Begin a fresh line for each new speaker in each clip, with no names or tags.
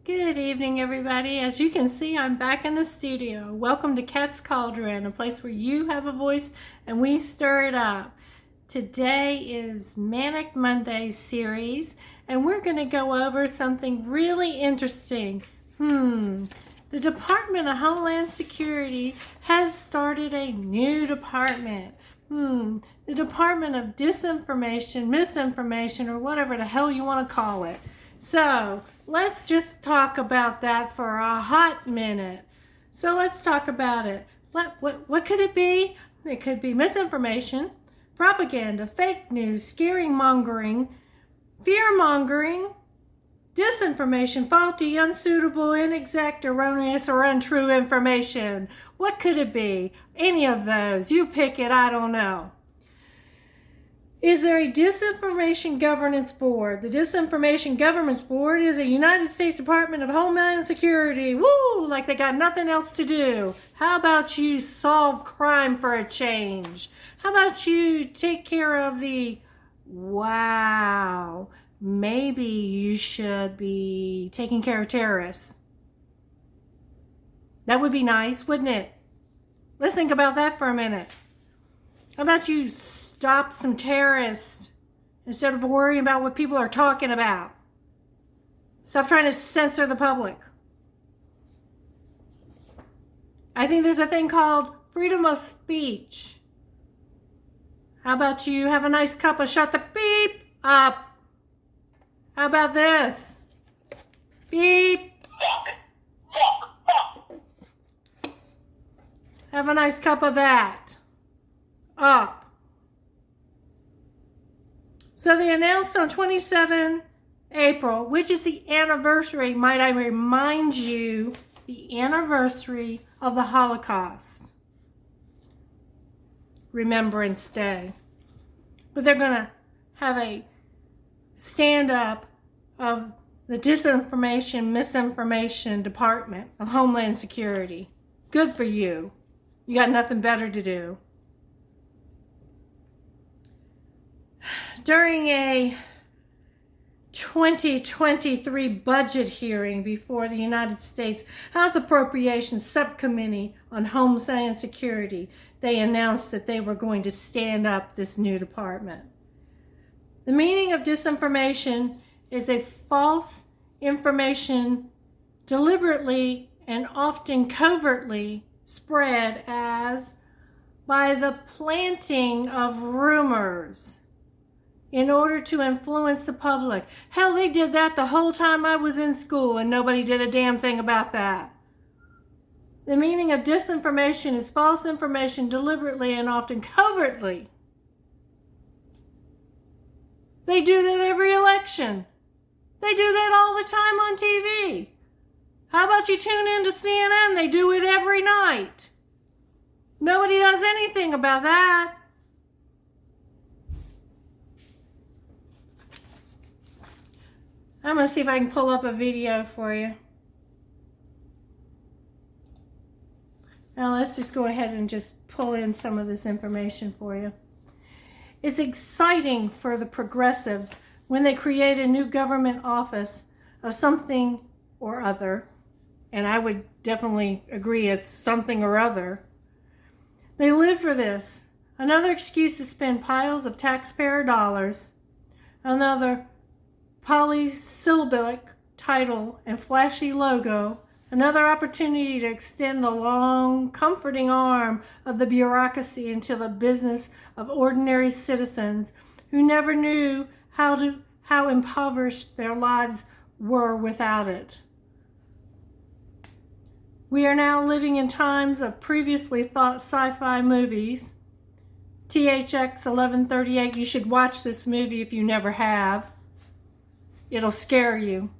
Good evening, everybody. As you can see, I'm back in the studio. Welcome to Cat's Cauldron, a place where you have a voice and we stir it up. Today is Manic Monday series, and we're going to go over something really interesting. The Department of Homeland Security has started a new department. The Department of Disinformation, Misinformation, or whatever the hell you want to call it. So let's just talk about that for a hot minute. So let's talk about it. What could it be? It could be misinformation, propaganda, fake news, scaring-mongering, fear-mongering, disinformation, faulty, unsuitable, inexact, erroneous, or untrue information. What could it be? Any of those. You pick it. I don't know. Is there a Disinformation Governance Board? The Disinformation Governance Board is a United States Department of Homeland Security. Woo! Like they got nothing else to do. How about you solve crime for a change? How about you take care of the... Wow, maybe you should be taking care of terrorists. That would be nice, wouldn't it? Let's think about that for a minute. How about you stop some terrorists instead of worrying about what people are talking about? Stop trying to censor the public. I think there's a thing called freedom of speech. How about you have a nice cup of shut the beep up? How about this? Beep. Have a nice cup of that. Up. So they announced on 27 April, which is the anniversary, might I remind you, the anniversary of the Holocaust. Remembrance Day. But they're going to have a stand-up of the Disinformation, Misinformation Department of Homeland Security. Good for you. You got nothing better to do. During a 2023 budget hearing before the United States House Appropriations Subcommittee on Homeland Security, they announced that they were going to stand up this new department. The meaning of disinformation is a false information deliberately and often covertly spread as by the planting of rumors in order to influence the public. Hell, they did that the whole time I was in school and nobody did a damn thing about that. The meaning of disinformation is false information deliberately and often covertly. They do that every election. They do that all the time on TV. How about you tune in to CNN? They do it every night. Nobody does anything about that. I'm going to see if I can pull up a video for you. Now let's just go ahead and just pull in some of this information for you. It's exciting for the progressives when they create a new government office of something or other. And I would definitely agree it's something or other. They live for this. Another excuse to spend piles of taxpayer dollars. Another polysyllabic title and flashy logo. Another opportunity to extend the long, comforting arm of the bureaucracy into the business of ordinary citizens who never knew how impoverished their lives were without it. We are now living in times of previously thought sci-fi movies. THX 1138, you should watch this movie if you never have. It'll scare you.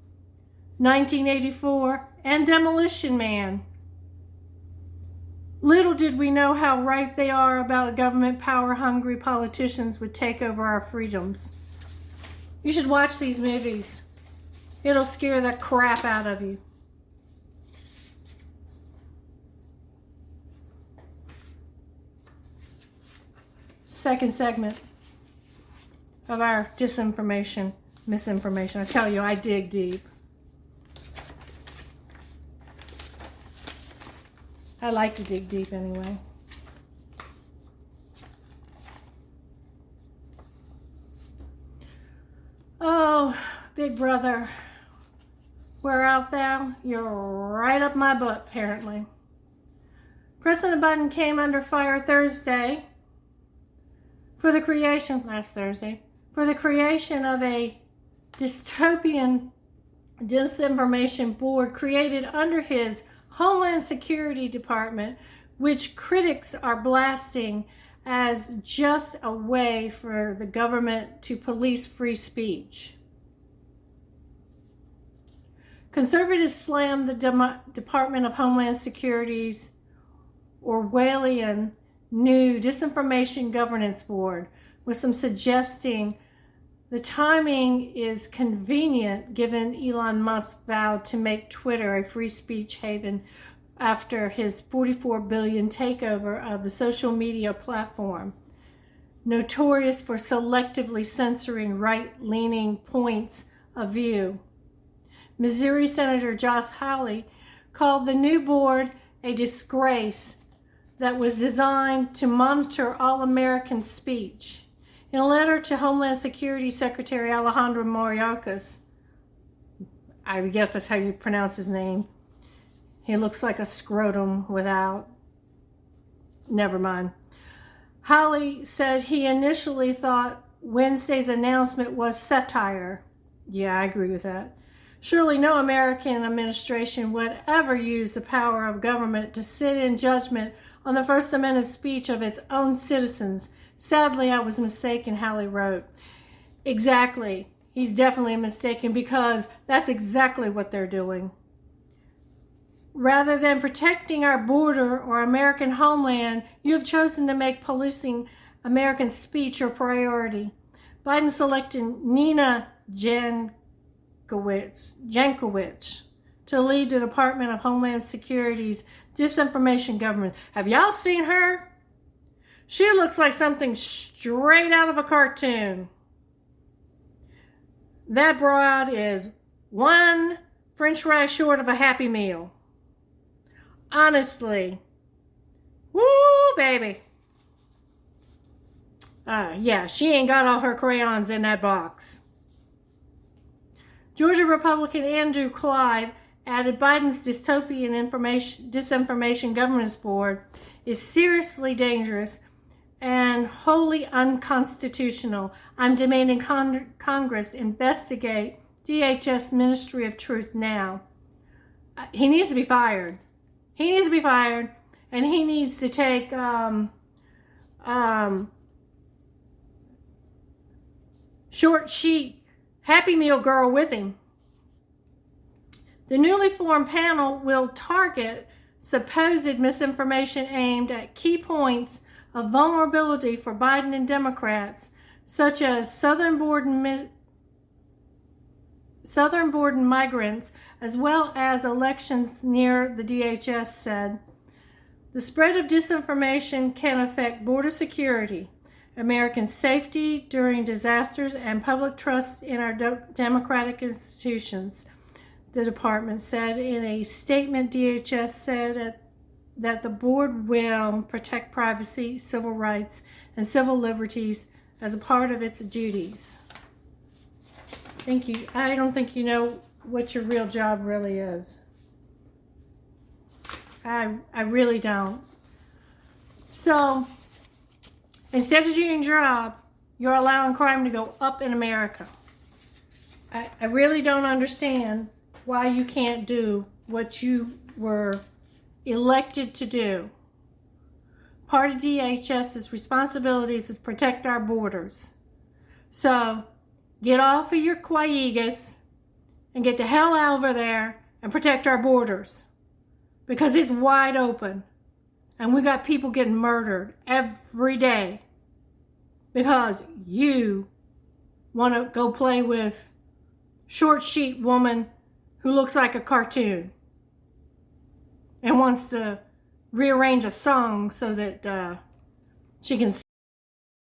1984 and Demolition Man. Little did we know how right they are about government power-hungry politicians would take over our freedoms. You should watch these movies. It'll scare the crap out of you. Second segment of our disinformation, misinformation. I tell you, I dig deep. I like to dig deep anyway. Oh, big brother, where out there? You're right up my butt, apparently. President Biden came under fire last Thursday, for the creation of a dystopian disinformation board created under his Homeland Security Department, which critics are blasting as just a way for the government to police free speech. Conservatives slammed the Department of Homeland Security's Orwellian new Disinformation Governance Board, with some suggesting the timing is convenient given Elon Musk vowed to make Twitter a free speech haven after his $44 billion takeover of the social media platform, notorious for selectively censoring right-leaning points of view. Missouri Senator Josh Hawley called the new board a disgrace that was designed to monitor all American speech. In a letter to Homeland Security Secretary Alejandro Mayorkas, I guess that's how you pronounce his name. He looks like a scrotum without. Never mind. Hawley said he initially thought Wednesday's announcement was satire. Yeah, I agree with that. Surely no American administration would ever use the power of government to sit in judgment on the First Amendment speech of its own citizens. Sadly, I was mistaken, Hawley wrote. Exactly. He's definitely mistaken, because that's exactly what they're doing. Rather than protecting our border or American homeland, you have chosen to make policing American speech your priority. Biden selected Nina Jankowicz to lead the Department of Homeland Security's Disinformation Government. Have y'all seen her? She looks like something straight out of a cartoon. That broad is one French fry short of a Happy Meal. Honestly. Woo, baby. Yeah, she ain't got all her crayons in that box. Georgia Republican Andrew Clyde added Biden's dystopian disinformation governance board is seriously dangerous and wholly unconstitutional. I'm demanding Congress investigate DHS Ministry of Truth now. He needs to be fired. He needs to be fired, and he needs to take short sheet Happy Meal girl with him. The newly formed panel will target supposed misinformation aimed at key points of vulnerability for Biden and Democrats, such as southern border migrants, as well as elections near the DHS said. The spread of disinformation can affect border security, American safety during disasters, and public trust in our democratic institutions, the department said in a statement. DHS said that the board will protect privacy, civil rights, and civil liberties as a part of its duties. Thank you. I don't think you know what your real job really is. I really don't. So, instead of doing your job, you're allowing crime to go up in America. I really don't understand why you can't do what you were elected to do. Part of DHS's responsibility is to protect our borders. So, get off of your quiegas and get the hell out over there and protect our borders. Because it's wide open. And we got people getting murdered every day. Because you want to go play with short sheet woman who looks like a cartoon. And wants to rearrange a song so that she can